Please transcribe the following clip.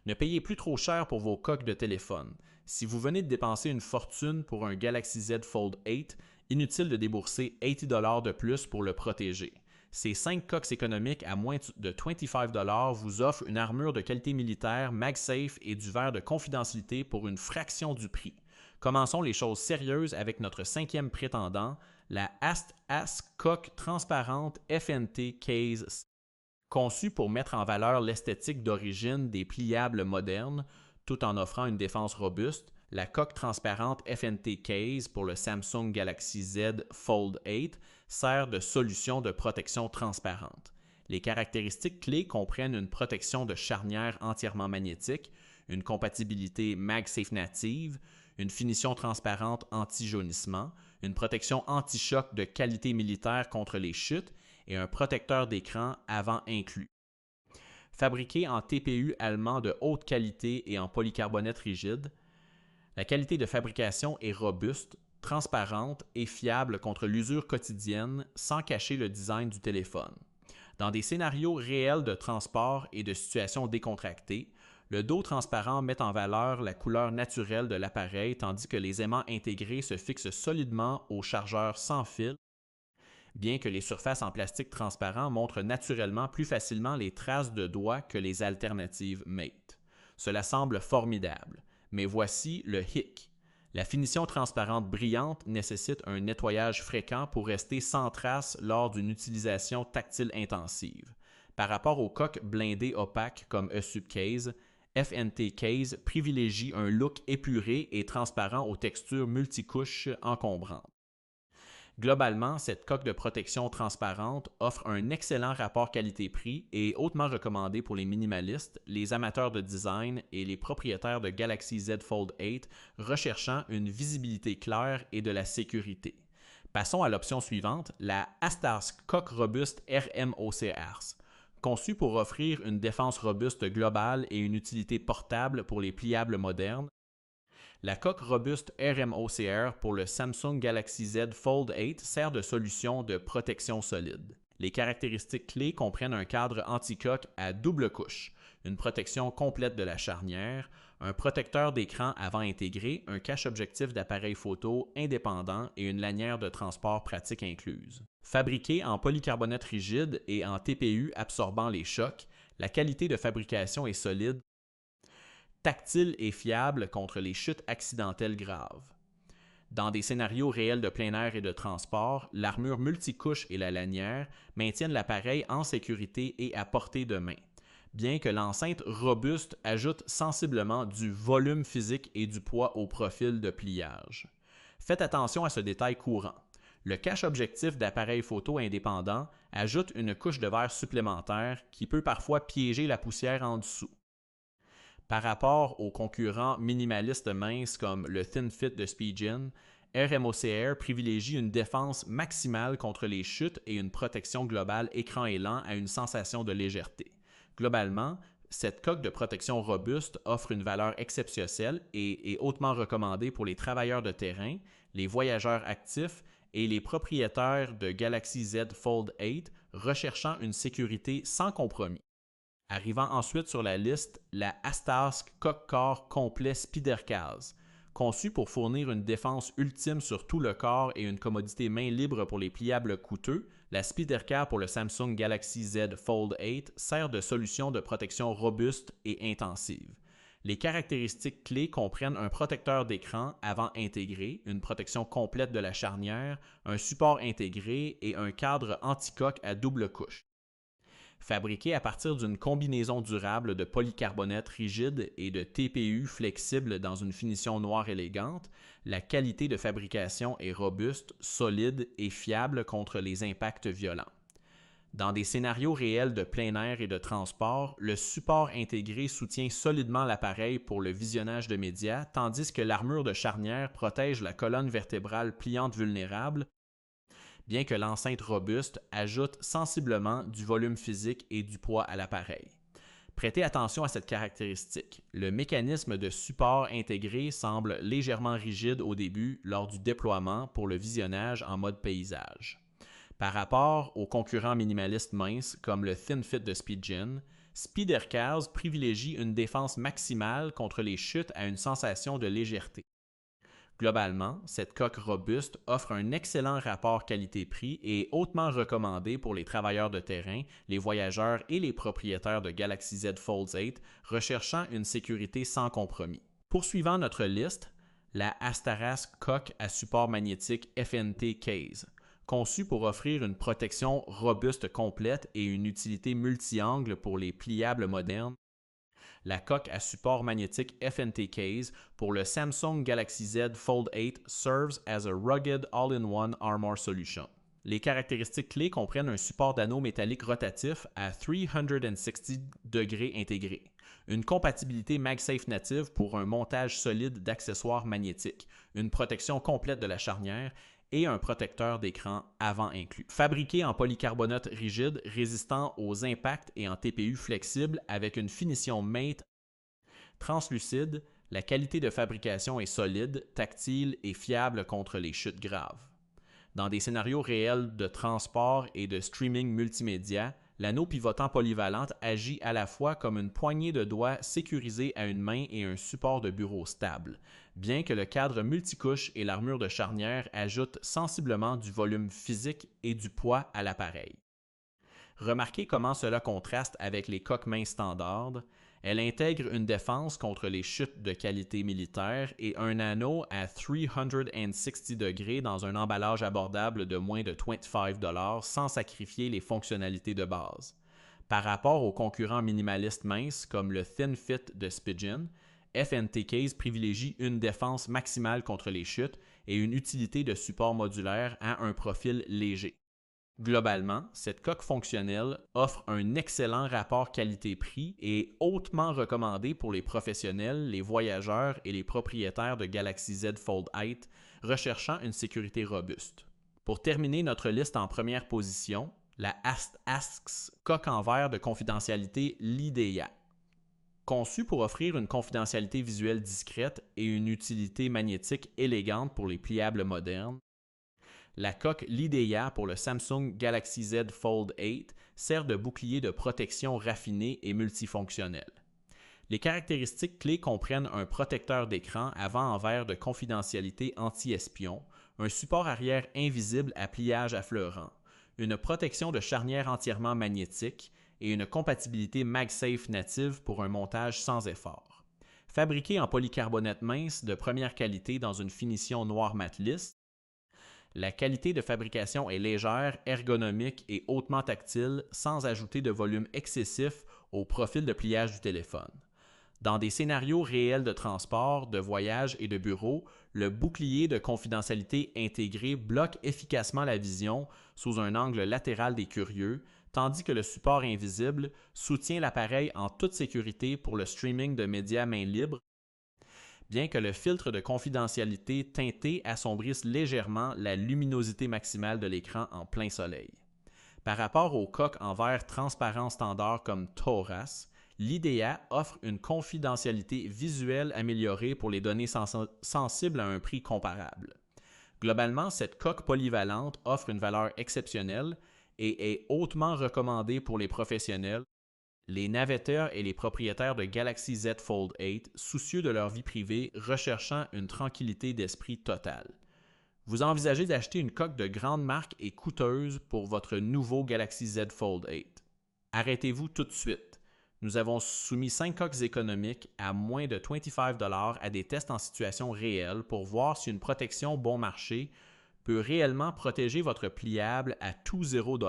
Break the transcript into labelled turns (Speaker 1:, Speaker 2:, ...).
Speaker 1: Ne payez plus trop cher pour vos coques de téléphone. Si vous venez de dépenser une fortune pour un Galaxy Z Fold 8, inutile de débourser 80$ de plus pour le protéger. Ces 5 coques économiques à moins de 25$ vous offrent une armure de qualité militaire, MagSafe et du verre de confidentialité pour une fraction du prix. Commençons les choses sérieuses avec notre 5e prétendant, la AST-AS coque transparente FNT Case. Conçue pour mettre en valeur l'esthétique d'origine des pliables modernes, tout en offrant une défense robuste, la coque transparente FNT Case pour le Samsung Galaxy Z Fold 8 sert de solution de protection transparente. Les caractéristiques clés comprennent une protection de charnière entièrement magnétique, une compatibilité MagSafe native, une finition transparente anti-jaunissement, une protection anti-choc de qualité militaire contre les chutes et un protecteur d'écran avant inclus. Fabriqué en TPU allemand de haute qualité et en polycarbonate rigide, la qualité de fabrication est robuste, transparente et fiable contre l'usure quotidienne sans cacher le design du téléphone. Dans des scénarios réels de transport et de situations décontractées, le dos transparent met en valeur la couleur naturelle de l'appareil tandis que les aimants intégrés se fixent solidement au chargeur sans fil, bien que les surfaces en plastique transparent montrent naturellement plus facilement les traces de doigts que les alternatives Mate. Cela semble formidable, mais voici le hic. La finition transparente brillante nécessite un nettoyage fréquent pour rester sans trace lors d'une utilisation tactile intensive. Par rapport aux coques blindées opaques comme eSubcase, FNT Case privilégie un look épuré et transparent aux textures multicouches encombrantes. Globalement, cette coque de protection transparente offre un excellent rapport qualité-prix et est hautement recommandée pour les minimalistes, les amateurs de design et les propriétaires de Galaxy Z Fold 8 recherchant une visibilité claire et de la sécurité. Passons à l'option suivante, la ASTARS coque robuste RMOCRs. Conçue pour offrir une défense robuste globale et une utilité portable pour les pliables modernes, la coque robuste RMOCR pour le Samsung Galaxy Z Fold 8 sert de solution de protection solide. Les caractéristiques clés comprennent un cadre anti-coque à double couche, une protection complète de la charnière, un protecteur d'écran avant intégré, un cache-objectif d'appareil photo indépendant et une lanière de transport pratique incluse. Fabriquée en polycarbonate rigide et en TPU absorbant les chocs, la qualité de fabrication est solide, tactile et fiable contre les chutes accidentelles graves. Dans des scénarios réels de plein air et de transport, l'armure multicouche et la lanière maintiennent l'appareil en sécurité et à portée de main, bien que l'enceinte robuste ajoute sensiblement du volume physique et du poids au profil de pliage. Faites attention à ce détail courant. Le cache-objectif d'appareil photo indépendant ajoute une couche de verre supplémentaire qui peut parfois piéger la poussière en dessous. Par rapport aux concurrents minimalistes minces comme le Thin Fit de Speedgin, RMOCR privilégie une défense maximale contre les chutes et une protection globale écran élan à une sensation de légèreté. Globalement, cette coque de protection robuste offre une valeur exceptionnelle et est hautement recommandée pour les travailleurs de terrain, les voyageurs actifs et les propriétaires de Galaxy Z Fold 8 recherchant une sécurité sans compromis. Arrivant ensuite sur la liste, la ASTARS Coque-Corps complet Spidercase. Conçue pour fournir une défense ultime sur tout le corps et une commodité main libre pour les pliables coûteux, la Spidercare pour le Samsung Galaxy Z Fold 8 sert de solution de protection robuste et intensive. Les caractéristiques clés comprennent un protecteur d'écran avant intégré, une protection complète de la charnière, un support intégré et un cadre anti-coque à double couche. Fabriqué à partir d'une combinaison durable de polycarbonate rigide et de TPU flexible dans une finition noire élégante, la qualité de fabrication est robuste, solide et fiable contre les impacts violents. Dans des scénarios réels de plein air et de transport, le support intégré soutient solidement l'appareil pour le visionnage de médias, tandis que l'armure de charnière protège la colonne vertébrale pliante vulnérable, bien que l'enceinte robuste ajoute sensiblement du volume physique et du poids à l'appareil. Prêtez attention à cette caractéristique. Le mécanisme de support intégré semble légèrement rigide au début lors du déploiement pour le visionnage en mode paysage. Par rapport aux concurrents minimalistes minces comme le Thin Fit de Speedgin, Spydercars privilégie une défense maximale contre les chutes à une sensation de légèreté. Globalement, cette coque robuste offre un excellent rapport qualité-prix et est hautement recommandée pour les travailleurs de terrain, les voyageurs et les propriétaires de Galaxy Z Fold 8 recherchant une sécurité sans compromis. Poursuivant notre liste, la Astaras coque à support magnétique FNT Case. Conçue pour offrir une protection robuste complète et une utilité multi-angle pour les pliables modernes, la coque à support magnétique FNT Case pour le Samsung Galaxy Z Fold 8 serves as a rugged all-in-one armor solution. Les caractéristiques clés comprennent un support d'anneau métallique rotatif à 360 degrés intégré, une compatibilité MagSafe native pour un montage solide d'accessoires magnétiques, une protection complète de la charnière et un protecteur d'écran avant inclus. Fabriqué en polycarbonate rigide, résistant aux impacts et en TPU flexible avec une finition mate translucide, la qualité de fabrication est solide, tactile et fiable contre les chutes graves. Dans des scénarios réels de transport et de streaming multimédia, l'anneau pivotant polyvalente agit à la fois comme une poignée de doigts sécurisée à une main et un support de bureau stable, bien que le cadre multicouche et l'armure de charnière ajoutent sensiblement du volume physique et du poids à l'appareil. Remarquez comment cela contraste avec les coques-mains standards. Elle intègre une défense contre les chutes de qualité militaire et un anneau à 360 degrés dans un emballage abordable de moins de 25 $ sans sacrifier les fonctionnalités de base. Par rapport aux concurrents minimalistes minces comme le Thin Fit de Spigen, FNT Case privilégie une défense maximale contre les chutes et une utilité de support modulaire à un profil léger. Globalement, cette coque fonctionnelle offre un excellent rapport qualité-prix et est hautement recommandée pour les professionnels, les voyageurs et les propriétaires de Galaxy Z Fold 8 recherchant une sécurité robuste. Pour terminer notre liste en première position, la ASTAS coque en verre de confidentialité Lidea. Conçue pour offrir une confidentialité visuelle discrète et une utilité magnétique élégante pour les pliables modernes, la coque Lidea pour le Samsung Galaxy Z Fold 8 sert de bouclier de protection raffiné et multifonctionnel. Les caractéristiques clés comprennent un protecteur d'écran avant en verre de confidentialité anti-espion, un support arrière invisible à pliage affleurant, une protection de charnière entièrement magnétique et une compatibilité MagSafe native pour un montage sans effort. Fabriqué en polycarbonate mince de première qualité dans une finition noir mat lisse, la qualité de fabrication est légère, ergonomique et hautement tactile, sans ajouter de volume excessif au profil de pliage du téléphone. Dans des scénarios réels de transport, de voyage et de bureau, le bouclier de confidentialité intégré bloque efficacement la vision sous un angle latéral des curieux, tandis que le support invisible soutient l'appareil en toute sécurité pour le streaming de médias main libre, bien que le filtre de confidentialité teinté assombrisse légèrement la luminosité maximale de l'écran en plein soleil. Par rapport aux coques en verre transparent standard comme Taurus, Lidea offre une confidentialité visuelle améliorée pour les données sensibles à un prix comparable. Globalement, cette coque polyvalente offre une valeur exceptionnelle et est hautement recommandée pour les professionnels, les navetteurs et les propriétaires de Galaxy Z Fold 8 soucieux de leur vie privée recherchant une tranquillité d'esprit totale. Vous envisagez d'acheter une coque de grande marque et coûteuse pour votre nouveau Galaxy Z Fold 8. Arrêtez-vous tout de suite. Nous avons soumis 5 coques économiques à moins de 25 $ à des tests en situation réelle pour voir si une protection bon marché peut réellement protéger votre pliable à tout 0 $.